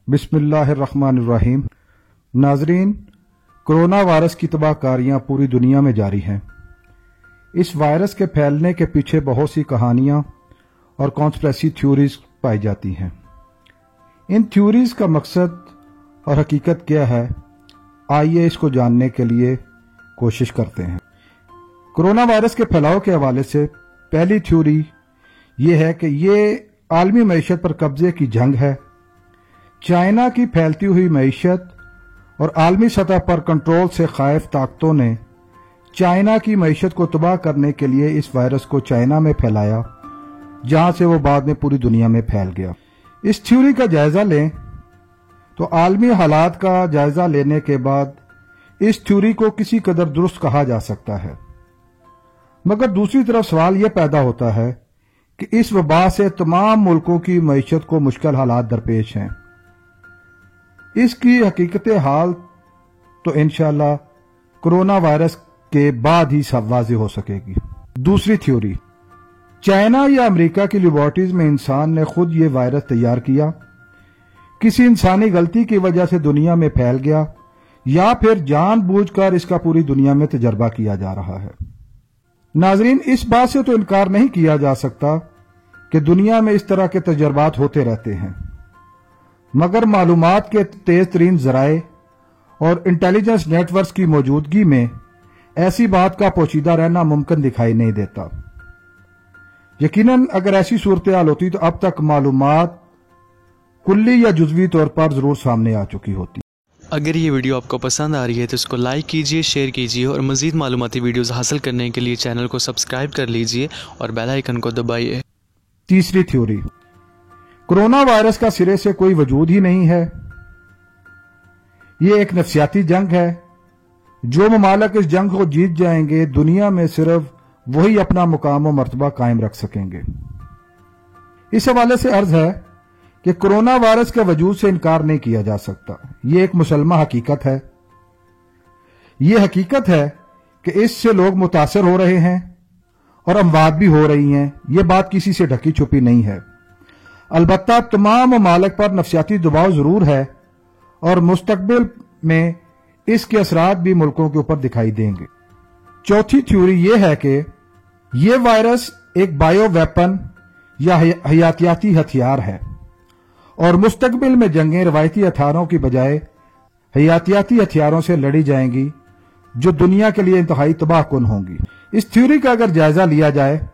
बिस्मिल्लाहिर्रहमानिर्रहीम। नाजरीन, corona virus की तबाहकारियां पूरी दुनिया में जारी हैं। इस वायरस के फैलने के पीछे बहुत सी कहानियां और कॉन्स्पिरेसी थ्योरीज पाई जाती हैं। इन थ्योरीज का मकसद और हकीकत क्या है, आइए इसको जानने के लिए कोशिश करते हैं। कोरोना वायरस के फैलाव के हवाले से पहली थ्योरी ये है कि ये आलमी मईशत पर कब्जे की जंग है। चाइना की फैलती हुई मईशत और आलमी सतह पर कंट्रोल से खाइफ ताकतों ने चाइना की मईशत को तबाह करने के लिए इस वायरस को चाइना में फैलाया, जहां से वो बाद में पूरी दुनिया में फैल गया। इस थ्योरी का जायजा लें तो आलमी हालात का जायजा लेने के बाद इस थ्योरी को किसी कदर दुरुस्त कहा जा सकता है, मगर दूसरी तरफ सवाल यह पैदा होता है कि इस वबा से तमाम मुल्कों की मईशत को मुश्किल हालात दरपेश हैं। इसकी हकीकत हाल तो इंशाअल्लाह कोरोना वायरस के बाद ही सब वाज़ेह हो सकेगी। दूसरी थ्योरी, चाइना या अमेरिका की लेबोरेटरीज में इंसान ने खुद ये वायरस तैयार किया, किसी इंसानी गलती की वजह से दुनिया में फैल गया, या फिर जानबूझकर इसका पूरी दुनिया में तजर्बा किया जा रहा है। नाजरीन, इस बात से तो इनकार नहीं किया जा सकता कि दुनिया में इस तरह के तजर्बात होते रहते हैं, मगर मालूमात के तेज तरीन जराए और इंटेलिजेंस नेटवर्क की मौजूदगी में ऐसी बात का पोशीदा रहना मुमकिन दिखाई नहीं देता। यकीनन अगर ऐसी सूरत हाल होती तो अब तक मालूमात कुल्ली या जुज़वी तौर पर जरूर सामने आ चुकी होती। अगर ये वीडियो आपको पसंद आ रही है तो इसको लाइक कीजिए, शेयर कीजिए और मज़ीद मालूमाती वीडियोस हासिल करने के लिए चैनल को सब्सक्राइब कर लीजिए और बेल आइकन को दबाइए। तीसरी थ्योरी, कोरोना वायरस का सिरे से कोई वजूद ही नहीं है। ये एक नफसियाती जंग है। जो ममालिक इस जंग को जीत जाएंगे, दुनिया में सिर्फ वही अपना मुकाम और मर्तबा कायम रख सकेंगे। इस हवाले से अर्ज है कि कोरोना वायरस के वजूद से इनकार नहीं किया जा सकता। ये एक मुसलमा हकीकत है। ये हकीकत है कि इससे लोग मुतासर हो रहे हैं और अमवात भी हो रही हैं। ये बात किसी से ढकी छुपी नहीं है। अलबत्ता तमाम ममालिक पर नफसियाती दबाव जरूर है और मुस्तकबिल में इसके असरात भी मुल्कों के ऊपर दिखाई देंगे। चौथी थ्योरी यह है कि यह वायरस एक बायो वेपन या हयातियाती हथियार है और मुस्तकबिल में जंगें रवायती हथियारों की बजाय हयातियाती हथियारों से लड़ी जाएंगी, जो दुनिया के लिए इंतहाई तबाहकुन होंगी। इस थ्योरी का अगर जायजा लिया जाए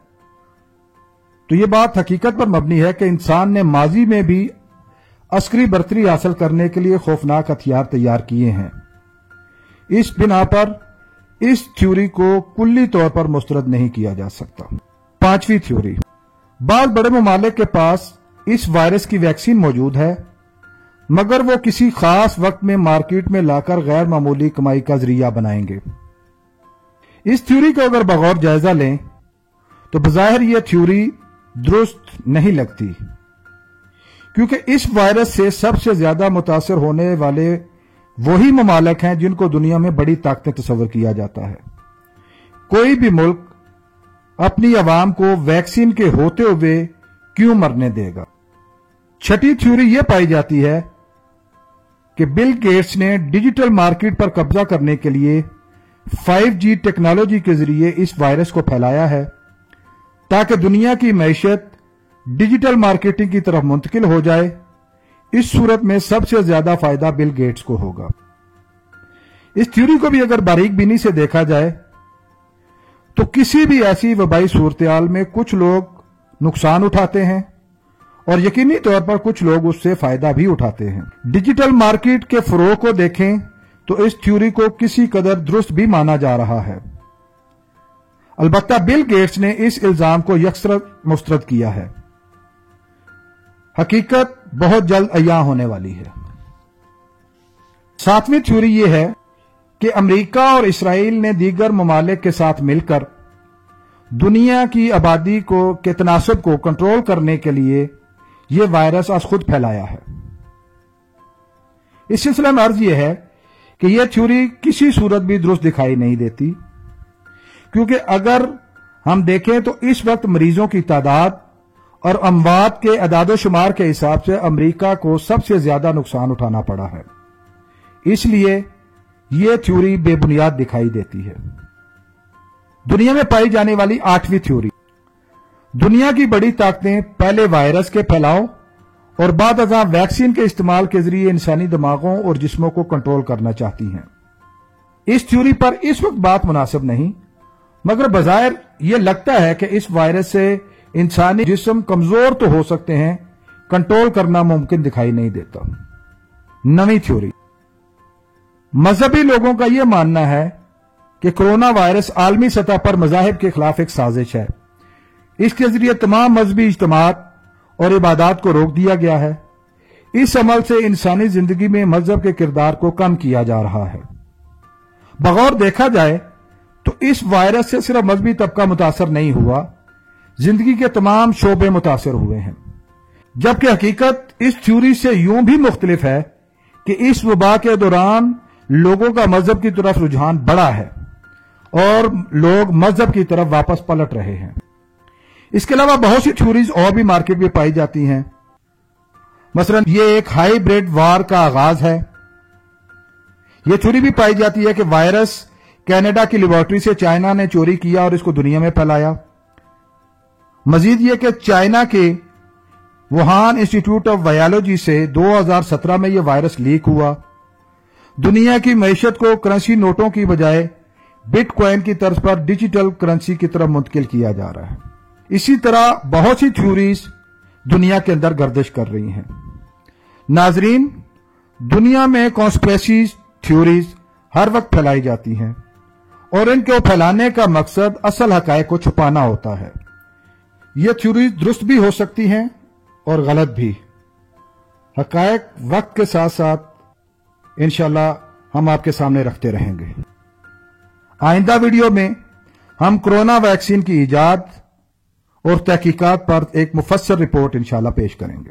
तो यह बात हकीकत पर मबनी है कि इंसान ने माजी में भी अस्करी बर्तरी हासिल करने के लिए खौफनाक हथियार तैयार किए हैं। इस बिना पर इस थ्योरी को कुल्ली तौर पर मुस्तरद नहीं किया जा सकता। पांचवी थ्योरी, बाद बड़े ममालिक के पास इस वायरस की वैक्सीन मौजूद है, मगर वो किसी खास वक्त में मार्केट में लाकर गैर मामूली कमाई का जरिया बनाएंगे। इस थ्योरी को अगर बगौर जायजा लें तो बज़ाहिर यह थ्योरी दुरुस्त नहीं लगती, क्योंकि इस वायरस से सबसे ज्यादा मुतासर होने वाले वही ममालिक हैं जिनको दुनिया में बड़ी ताकतें तस्वर किया जाता है। कोई भी मुल्क अपनी अवाम को वैक्सीन के होते हुए क्यों मरने देगा। छठी थ्योरी यह पाई जाती है कि बिल गेट्स ने डिजिटल मार्केट पर कब्जा करने के लिए 5G टेक्नोलॉजी के जरिए इस वायरस को फैलाया है, ताकि दुनिया की मैशत डिजिटल मार्केटिंग की तरफ मुंतकिल हो जाए। इस सूरत में सबसे ज्यादा फायदा बिल गेट्स को होगा। इस थ्योरी को भी अगर बारीक बीनी से देखा जाए तो किसी भी ऐसी वबाई सूरत में कुछ लोग नुकसान उठाते हैं और यकीनी तौर पर कुछ लोग उससे फायदा भी उठाते हैं। डिजिटल मार्केट के फरोग को देखें तो इस थ्योरी को किसी कदर दुरुस्त भी माना जा रहा है। अलबत्ता बिल गेट्स ने इस इल्जाम को यकसर मुस्तरद किया है। हकीकत बहुत जल्द अय्यां होने वाली है। सातवीं थ्योरी यह है कि अमेरिका और इसराइल ने दीगर ममालिक के साथ मिलकर दुनिया की आबादी के तनासब को कंट्रोल करने के लिए यह वायरस आज खुद फैलाया है। इस सिलसिले में अर्ज यह है कि यह थ्योरी किसी सूरत भी दुरुस्त दिखाई नहीं देती, क्योंकि अगर हम देखें तो इस वक्त मरीजों की तादाद اور اموات کے اعداد و شمار کے حساب سے امریکہ کو سب سے زیادہ نقصان اٹھانا پڑا ہے۔ اس لیے یہ تھیوری بے بنیاد دکھائی دیتی ہے۔ دنیا میں پائی جانے والی 8ویں تھیوری: دنیا کی بڑی طاقتیں پہلے وائرس کے پھیلاؤ اور بعد ازاں ویکسین کے استعمال کے ذریعے انسانی دماغوں اور جسموں کو کنٹرول کرنا چاہتی ہیں۔ اس تھیوری پر اس وقت بات مناسب نہیں، مگر بظاہر یہ لگتا ہے کہ اس وائرس سے انسانی جسم کمزور تو ہو سکتے ہیں، کنٹرول کرنا ممکن دکھائی نہیں دیتا۔ 9ویں تھیوری: مذہبی لوگوں کا یہ ماننا ہے کہ کرونا وائرس عالمی سطح پر مذاہب کے خلاف ایک سازش ہے۔ اس کے ذریعے تمام مذہبی اجتماعات اور عبادات کو روک دیا گیا ہے۔ اس عمل سے انسانی زندگی میں مذہب کے کردار کو کم کیا جا رہا ہے۔ بغور دیکھا جائے تو اس وائرس سے صرف مذہبی طبقہ متاثر نہیں ہوا، زندگی کے تمام شعبے متاثر ہوئے ہیں، جبکہ حقیقت اس تھیوری سے یوں بھی مختلف ہے کہ اس وبا کے دوران لوگوں کا مذہب کی طرف رجحان بڑھا ہے اور لوگ مذہب کی طرف واپس پلٹ رہے ہیں۔ اس کے علاوہ بہت سی تھیوریز اور بھی مارکیٹ میں پائی جاتی ہیں۔ مثلا یہ ایک ہائی بریڈ وار کا آغاز ہے۔ یہ تھیوری بھی پائی جاتی ہے کہ وائرس کینیڈا کی لیبارٹری سے چائنا نے چوری کیا اور اس کو دنیا میں پھیلایا۔ مزید یہ کہ چائنا کے ووہان انسٹیٹیوٹ آف وائرولوجی سے 2017 میں یہ وائرس لیک ہوا۔ دنیا کی معیشت کو کرنسی نوٹوں کی بجائے بٹ کوائن کی طرز پر ڈیجیٹل کرنسی کی طرف منتقل کیا جا رہا ہے۔ اسی طرح بہت سی تھیوریز دنیا کے اندر گردش کر رہی ہیں۔ ناظرین، دنیا میں کانسپریسی تھیوریز ہر وقت پھیلائی جاتی ہیں اور ان کو پھیلانے کا مقصد اصل حقائق کو چھپانا ہوتا ہے۔ یہ تھیوریز درست بھی ہو سکتی ہیں اور غلط بھی۔ حقائق وقت کے ساتھ ساتھ انشاءاللہ ہم آپ کے سامنے رکھتے رہیں گے۔ آئندہ ویڈیو میں ہم کرونا ویکسین کی ایجاد اور تحقیقات پر ایک مفصل رپورٹ انشاءاللہ پیش کریں گے۔